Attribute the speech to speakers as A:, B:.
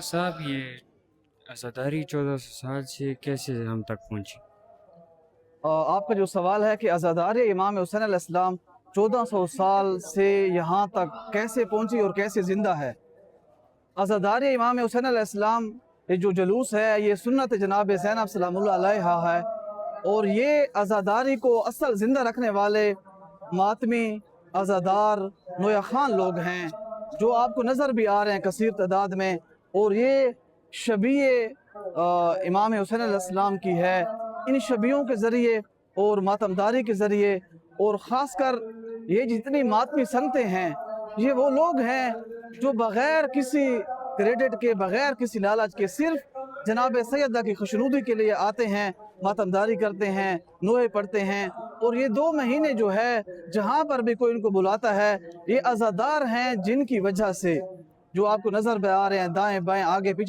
A: صاحب یہ عزاداری 1400 سال سے کیسے ہم تک پہنچی؟
B: آپ کا جو سوال ہے کہ عزاداری امام حسین علیہ السلام 1400 سال سے یہاں تک کیسے پہنچی اور کیسے زندہ ہے۔ عزاداری امام حسین علیہ السلام یہ جو جلوس ہے یہ سنت جناب زینب سلام اللہ علیہا ہے، اور یہ عزاداری کو اصل زندہ رکھنے والے ماتمی عزادار نویا خان لوگ ہیں، جو آپ کو نظر بھی آ رہے ہیں کثیر تعداد میں، اور یہ شبیہ امام حسین علیہ السلام کی ہے۔ ان شبیوں کے ذریعے اور ماتمداری کے ذریعے، اور خاص کر یہ جتنی ماتمی سنگتیں ہیں، یہ وہ لوگ ہیں جو بغیر کسی کریڈٹ کے، بغیر کسی لالچ کے، صرف جناب سیدہ کی خوشنودی کے لیے آتے ہیں، ماتمداری کرتے ہیں، نوحے پڑھتے ہیں، اور یہ 2 مہینے جو ہے جہاں پر بھی کوئی ان کو بلاتا ہے، یہ عزادار ہیں جن کی وجہ سے جو آپ کو نظر میں آ رہے ہیں دائیں بائیں آگے پیچھے